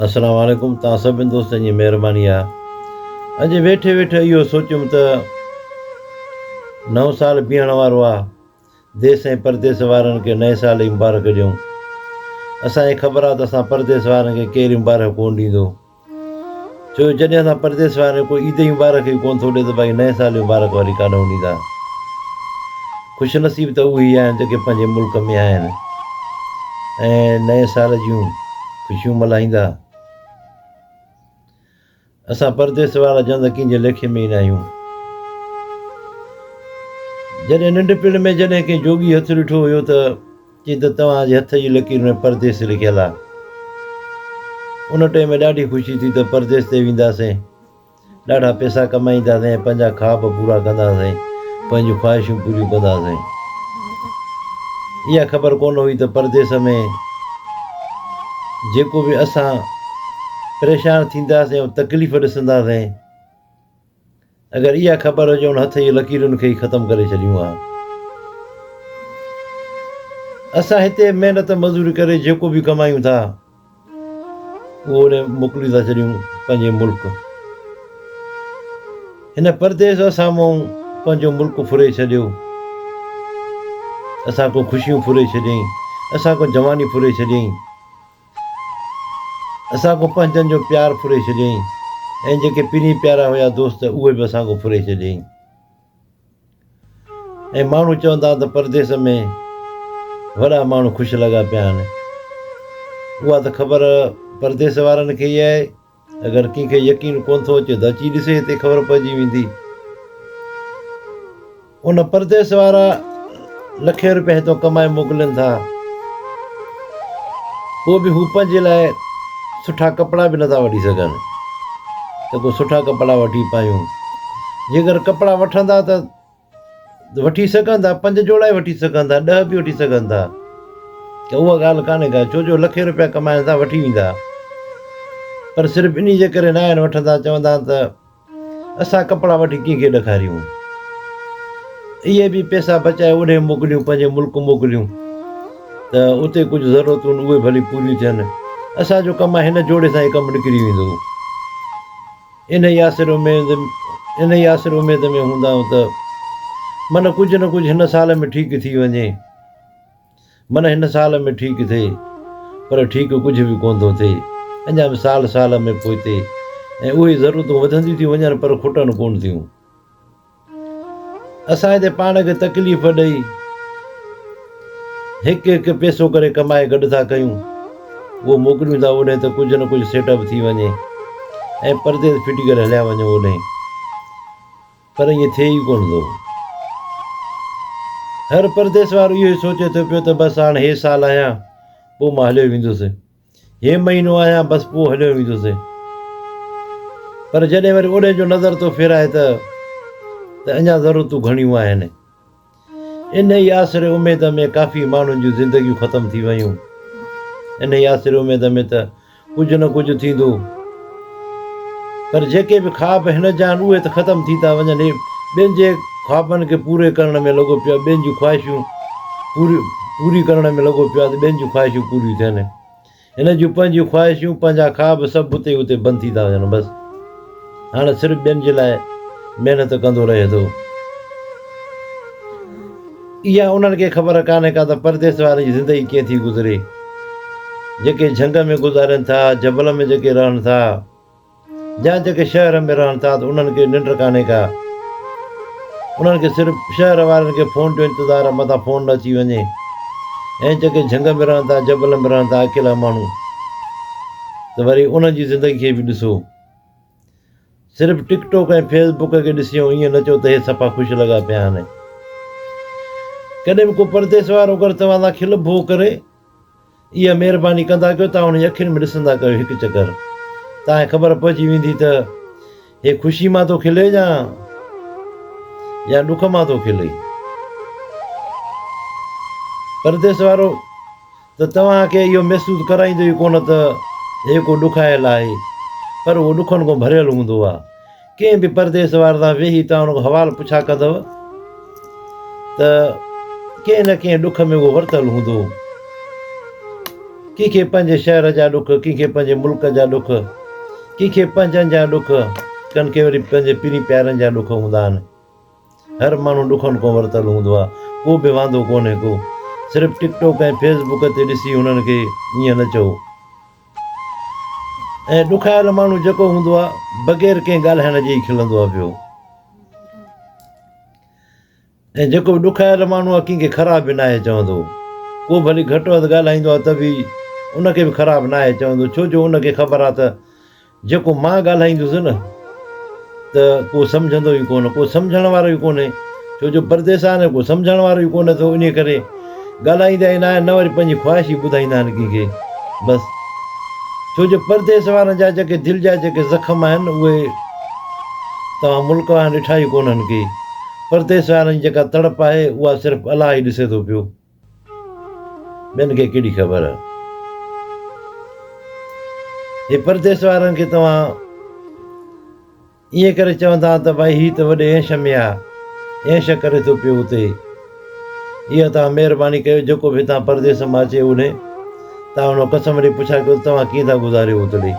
अस्सलाम वालेकुम। तव्हां सभिनी दोस्तनि जी महिरबानी आहे। अॼु वेठे वेठे इहो सोचियुमि त नओं साल बीहण वारो आहे। देश ऐं परदेस वारनि खे नए साल जी मुबारक ॾियूं। असांखे ख़बर आहे त असां परदेस वारनि खे केरु मुबारक कोन ॾींदो, छो जॾहिं असां परदेस वारनि कोई ईद जी मुबारक ई कोन थो ॾिए त भई नए साल जी मुबारक वरी काॾूं ॾींदा। ख़ुशनसीब त उहे ई आहिनि जेके पंहिंजे मुल्क में आहिनि ऐं नए साल जूं ख़ुशियूं मल्हाईंदा। असां परदेस वारा जंद कंहिंजे लेखे में ई न आहियूं। जॾहिं नंढपिण में जॾहिं कंहिं जोगी हथु ॾिठो हुयो त चई त तव्हांजे हथ जी लकीर में परदेस लिखियलु आहे। उन टाइम में ॾाढी ख़ुशी थी त परदेस ते वेंदासीं, ॾाढा पैसा कमाईंदासीं, पंहिंजा ख़्वाब पूरा कंदासीं, पंहिंजूं ख़्वाहिशूं पूरियूं कंदासीं। इहा ख़बर कोन हुई त परदेस में जेको बि असां परेशान थींदासीं ऐं तकलीफ़ ॾिसंदासीं, अगरि इहा ख़बर हुजे उन हथ जी लकीरुनि खे ई ख़तमु करे छॾियूं आहे। असां हिते महिनत मज़ूरी करे जेको बि कमायूं था उहो उन मोकिले था छॾियूं पंहिंजे मुल्क। हिन परदेस साम्हूं पंहिंजो मुल्क फुरे छॾियो, असां को ख़ुशियूं फुरे छॾियईं, असां को जवानी फुरे छॾियईं, असां को पंहिंजनि जो प्यारु फुरे छॾियईं ऐं जेके पहिरीं प्यारा हुआ दोस्त उहे बि असां को फुरे छॾियईं। ऐं माण्हू चवंदा त परदेस में वॾा माण्हू ख़ुशि लॻा पिया आहिनि। उहा त ख़बर परदेस वारनि खे ई आहे। अगरि कंहिंखे यकीन कोन थो अचे त अची ॾिसे, हिते ख़बर पइजी वेंदी। उन परदेस वारा लखे रुपया हितां कमाए मोकिलनि था, पोइ बि हू पंहिंजे लाइ सुठा कपिड़ा बि नथा वठी सघनि त को सुठा कपिड़ा वठी पायूं। जेकर कपिड़ा वठंदा त वठी सघनि था, 5 जोड़ा ई वठी सघनि था, 10 बि वठी सघनि था, त उहा ॻाल्हि कान्हे का, छो जो लखे रुपया कमाइनि था वठी वेंदा। पर सिर्फ़ु इन जे करे न आहिनि वठंदा, चवंदा त असां कपिड़ा वठी कंहिंखे ॾेखारियूं। इहे बि पैसा बचाए ओॾे मोकिलियूं, पंहिंजे मुल्क मोकिलियूं त उते कुझु ज़रूरतूं उहे भली पूरियूं थियनि। असांजो कमु आहे हिन जोड़े सां ई कमु निकिरी वेंदो। इन ई आसिर उमेद में हूंदा आहियूं त मन कुझु न कुझु हिन साल में ठीकु थी वञे, मन हिन साल में ठीकु थिए, पर ठीकु कुझु बि कोन थो थिए। अञा बि साल में पोइ थिए ऐं उहे ज़रूरतूं वधंदियूं थियूं वञनि पर खुटनि कोन थियूं। असां हिते पाण खे तकलीफ़ ॾेई हिकु हिकु पैसो करे कमाए गॾु था कयूं, उहो मोकिलियूं था ओॾे त कुझु न कुझु सेटअप थी वञे ऐं परदेस फिटी करे हलिया वञूं ओॾे, पर ईअं थिए ई कोन थो। हर परदेस वारो इहो ई सोचे थो पियो त बसि हाणे हे साल आहियां पोइ मां हलियो वेंदुसि, हे महीनो आहियां बसि पोइ हलियो वेंदुसि। पर जॾहिं वरी ओॾे जो नज़र थो फेराए त अञा ज़रूरतूं घणियूं आहिनि। इन ई आसिरे उमेद में काफ़ी माण्हुनि जूं ज़िंदगियूं ख़तमु थी वियूं। इन ई आसिरे उमेद में त कुझु न कुझु थींदो, पर जेके बि ख़्वाब हिन जा आहिनि उहे त ख़तमु थी था वञनि। ॿियनि जे ख़्वाबनि खे पूरे करण में लॻो पियो आहे, ॿियनि जूं ख़्वाहिशूं पूरी करण में लॻो पियो आहे त ॿियनि जूं ख़्वाहिशूं पूरियूं थियनि। हिन जूं पंहिंजूं ख़्वाहिशूं, पंहिंजा ख़्वाब सभु उते बंदि थी था वञनि। बसि हाणे सिर्फ़ु ॿियनि जे लाइ महिनत कंदो रहे थो। इहा उन्हनि खे ख़बर कान्हे का त परदेस वारनि जी ज़िंदगी कीअं थी गुज़रे। जेके झंग में गुज़ारनि था, जबल में जेके रहनि था, या जेके शहर में रहनि था त उन्हनि खे निंड कान्हे का। उन्हनि खे सिर्फ़ु शहर वारनि खे फ़ोन जो इंतज़ारु आहे, मथां फ़ोन न अची वञे। ऐं जेके झंग में रहनि था, जबल में रहनि था, अकेला माण्हू, त वरी उन्हनि जी ज़िंदगी खे बि ॾिसो। सिर्फ़ु टिकटॉक ऐं फेसबुक खे ॾिसियो, ईअं न चओ त हे सफ़ा ख़ुशि लॻा पिया आहिनि। कॾहिं बि को परदेस वारो अगरि तव्हां सां खिल भो करे, इहा महिरबानी कंदा कयो, तव्हां हुनजी अखियुनि में ॾिसंदा कयो हिकु चकर, तव्हांखे ख़बर पइजी वेंदी त हे ख़ुशी मां थो खिले या ॾुख मां थो खिले। परदेस वारो त तव्हांखे इहो महसूसु कराईंदो ई कोन त हे को ॾुखायल आहे, पर उहो ॾुखनि खां भरियलु हूंदो आहे। कंहिं बि परदेस वारे सां वेही तव्हां हुनखां हवालु पुछा कंदव त कंहिं न कंहिं ॾुख में उहो वरितलु हूंदो। कंहिंखे पंहिंजे शहर जा ॾुख, कंहिंखे पंहिंजे मुल्क जा ॾुख, कंहिंखे पंहिंजनि जा ॾुख, कंहिंखे वरी पंहिंजे पीढ़ी प्यारनि जा ॾुख हूंदा आहिनि। हर माण्हू ॾुखनि खां वरितलु हूंदो आहे, को बि वांदो कोन्हे को। सिर्फ़ु टिकटॉक ऐं फेसबुक ते ॾिसी हुननि खे ईअं न चओ। ऐं ॾुखायल माण्हू जेको हूंदो आहे बग़ैर कंहिं ॻाल्हाइण जे ई खिलंदो आहे पियो। ऐं जेको ॾुखायल माण्हू आहे कंहिंखे ख़राबु बि न आहे चवंदो। को भली घटि वधि ॻाल्हाईंदो आहे त बि उनखे बि ख़राबु न आहे चवंदो, छो जो उनखे ख़बर आहे त जेको मां ॻाल्हाईंदुसि न त को सम्झंदो ई कोन, को सम्झण वारो ई कोन्हे। छो जो परदेस आहे न, को सम्झण वारो ई कोन्हे, त इन करे ॻाल्हाईंदा ई न आहिनि, न वरी पंहिंजी ख़्वाहिश ई ॿुधाईंदा आहिनि कंहिंखे बसि। छो जो परदेस वारनि जा जेके दिलि जा जेके ज़ख़्म आहिनि उहे तव्हां मुल्क वारनि ॾिठा ई कोन्हनि के। परदेस वारनि जी जेका तड़प आहे उहा सिर्फ़ु अलाह ई ॾिसे थो पियो, ॿियनि खे कहिड़ी ख़बर आहे। हे परदेस वारनि खे तव्हां ईअं करे चवंदा त भई हीअ त वॾे ऐश में आहे, ऐश करे थो पियो हुते। इहा तव्हां महिरबानी कयो, जेको बि तव्हां परदेस मां अचे उन तव्हां हुन कसम ॾेई पुछा कयो तव्हां कीअं था गुज़ारियो हुते।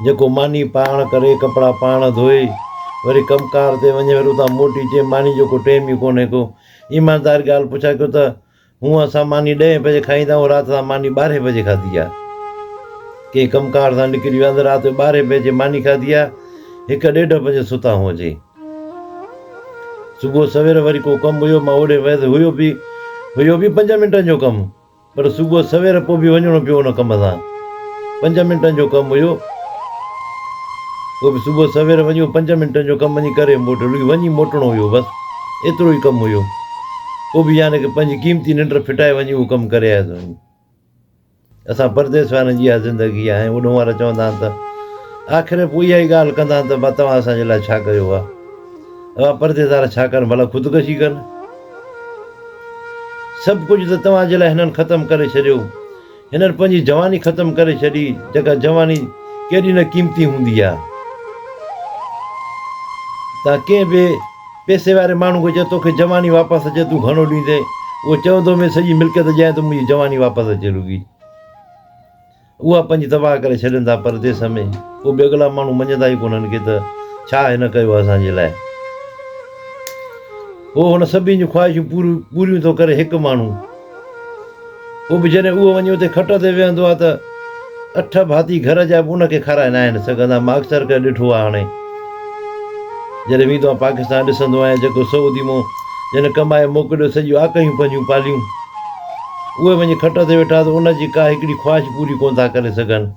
जेको मानी पाण करे, कपिड़ा पाण धोए, वरी कमकार ते वञे, वरी उतां मोटी अचे, मानी जो को टाइम ई कोन्हे को। ईमानदार ॻाल्हि पुछा कयो त हूअं असां मानी 10 बजे खाईंदा आहियूं, राति सां मानी 12 बजे खाधी आहे। कंहिं कमकार सां निकिरी विया त राति 12 बजे मानी खाधी आहे, 1-1:30 बजे सुता हुजे। सुबुह सवेर वरी को कमु हुयो, मां ओॾे वियुसि, हुयो बि 5 मिंटनि जो कमु, पर सुबुह सवेर पोइ बि वञिणो पियो हुन कम सां। 5 मिंटनि जो कमु हुयो, पोइ बि सुबुह सवेर वञो 5 मिंटनि जो कमु वञी करे वञी मोटिणो हुयो, बसि एतिरो ई कमु हुयो। पोइ बि यानी की पंहिंजी क़ीमती निंड फिटाए वञी उहो कमु करे आयासीं। असां परदेस वारनि जी इहा ज़िंदगी आहे। ऐं ओॾो वारा चवंदा आहिनि त आख़िर पोइ इहा ई ॻाल्हि कंदा आहिनि त तव्हां असांजे लाइ छा कयो आहे। तव्हां परदेस वारा छा कनि, भला ख़ुदिकशी कनि। सभु कुझु त तव्हांजे लाइ हिननि ख़तमु करे छॾियो। हिननि पंहिंजी जवानी ख़तमु करे छॾी, जेका जवानी केॾी न कीमती हूंदी आहे। तव्हां कंहिं बि पैसे वारे माण्हू खे चए तोखे जवानी वापसि अचे, तूं घणो ॾींदे, उहो चवंदो में सॼी मिल्कियत ॾियां त मुंहिंजी जवानी वापसि अचे रुगी। उहा पंहिंजी तबाह करे छॾनि था परदेस में। पोइ बि अॻिला माण्हू मञंदा ई कोन्हनि के त छा हिन कयो असांजे लाइ। पोइ हुन सभिनी जूं ख़्वाहिशूं पूरियूं थो करे हिकु माण्हू। पोइ बि जॾहिं उहो वञी उते खट ते वेहंदो आहे त 8 भाती घर जा बि उनखे खाराए न आहिनि सघंदा। मां अक्सर करे ॾिठो आहे। हाणे जॾहिं वेंदो आहे पाकिस्तान ॾिसंदो आहियां, जेको सऊदी मां जॾहिं कमाए मोकिलियो, सॼियूं आकयूं पंहिंजूं पालियूं, उहे वञी खट ते वेठा त उनजी का हिकिड़ी ख़्वाहिश पूरी कोन था करे सघनि।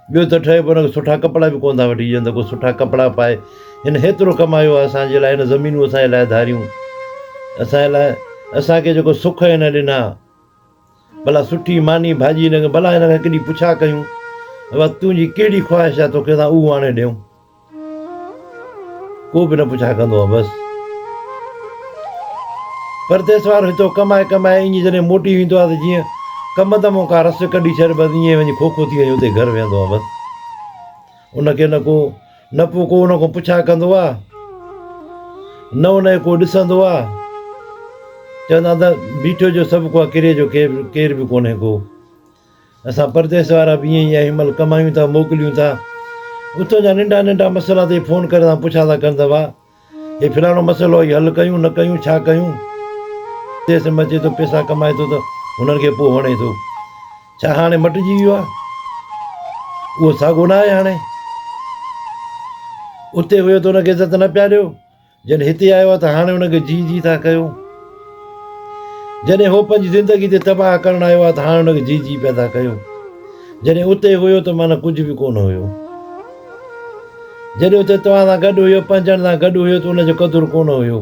ॿियो त ठहे पर सुठा कपिड़ा बि कोन था वठी ॾियनि त को सुठा कपिड़ा पाए। हिन हेतिरो कमायो आहे असांजे लाइ, हिन ज़मीनूं असांजे लाइ धारियूं, असांजे लाइ, असांखे जेको सुख हिन ॾिना, भला सुठी मानी भाॼी हिन भला हिन खां केॾी पुछा कयूं, तुंहिंजी कहिड़ी ख़्वाहिश आहे, तोखे असां उहो आणे ॾियूं। को बि न पुछा कंदो आहे। बसि परदेस वारो हितो कमाए ईअं जॾहिं मोटी वेंदो आहे त जीअं कम दमो का रस कढी छॾ, बसि ईअं वञी खोखो थी वञे उते घरु वेहंदो आहे। बसि उनखे न पोइ को उन खां पुछा कंदो आहे, न उनखे को ॾिसंदो आहे। चवंदा त बीठो जो सभु को आहे, किरे जो केरु बि कोन्हे को। असां परदेस वारा बि ईअं ई आहे, हिनमहिल कमायूं था, मोकिलियूं था, उतां जा नंढा मसइला ते फ़ोन करे था पुछा था कनि त वाह हे फलाणो मसइलो इहो हल कयूं न कयूं, छा कयूं। देश में अचे थो, पैसा कमाए थो त हुननि खे पोइ वणे थो। छा हाणे मटिजी वियो आहे, उहो साॻियो न आहे। हाणे उते हुयो त हुनखे इज़त न पिया ॾियो, जॾहिं हिते आयो आहे त हाणे हुनखे जी था कयो। जॾहिं उहो पंहिंजी ज़िंदगी ते तबाह करणु आयो आहे त हाणे हुनखे जी पिया था कयो। जॾहिं उते हुयो त माना कुझु बि कोन हुयो। जॾहिं उते तव्हां सां गॾु हुयो, 5 ॼणनि सां गॾु हुयो त उनजो क़दुरु कोन हुयो।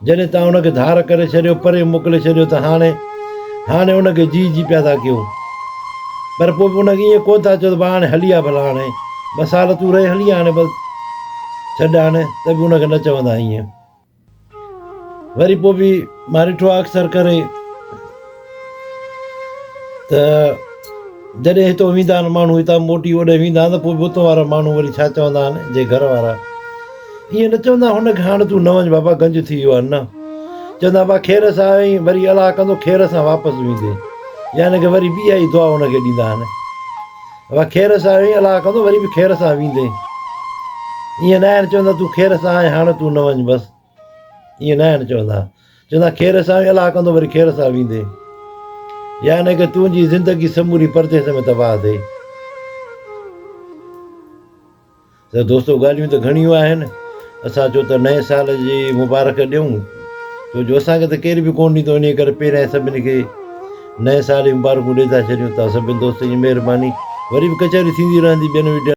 जॾहिं तव्हां हुनखे धार करे छॾियो, परे मोकिले छॾियो, त हाणे हुनखे जी पिया था कयो। पर पोइ बि उनखे ईअं कोन था चओ त हाणे हली आहे, भला हाणे 2 साल तूं रहे हली आहे, हाणे बसि छॾ हाणे, त बि हुनखे न चवंदा ईअं। वरी पोइ बि मां ॾिठो आहे अक्सर करे त जॾहिं हितां वेंदा आहिनि माण्हू, हितां मोटी ओॾे वेंदा आहिनि त पोइ बि हुतां वारा माण्हू वरी छा चवंदा आहिनि, जे घर वारा ईअं न चवंदा हुनखे हाणे तूं न वञ बाबा, गंज थी वियो आहे, न चवंदा बा ख़ैर सां आई, वरी अलाह कंदो ख़ैर सां वापसि वेंदे। यानी की वरी ॿिया ई दुआ हुनखे ॾींदा आहिनि। उहा खेर सां ईअं अलाह कंदो, वरी बि खेर सां वेंदे। ईअं न आहिनि चवंदा तूं खेर सां आहे हाणे तूं न वञ बसि, ईअं न आहिनि चवंदा। चवंदा खेर सां बि अलाह कंदो, वरी खेर सां वेंदे। यानी की तुंहिंजी ज़िंदगी समूरी परदेस में तबाह थिए। त दोस्तो ॻाल्हियूं त घणियूं आहिनि। असां चओ त नए साल जी मुबारक ॾियूं, छो जो असांखे त केर बि कोन ॾींदो, इन करे पहिरियां सभिनी खे नए साल जी मुबारकूं ॾेई था छॾियूं। तव्हां सभिनी दोस्तनि जी महिरबानी। वरी बि कचहरी थींदी रहंदी ॿियनि वीडियो।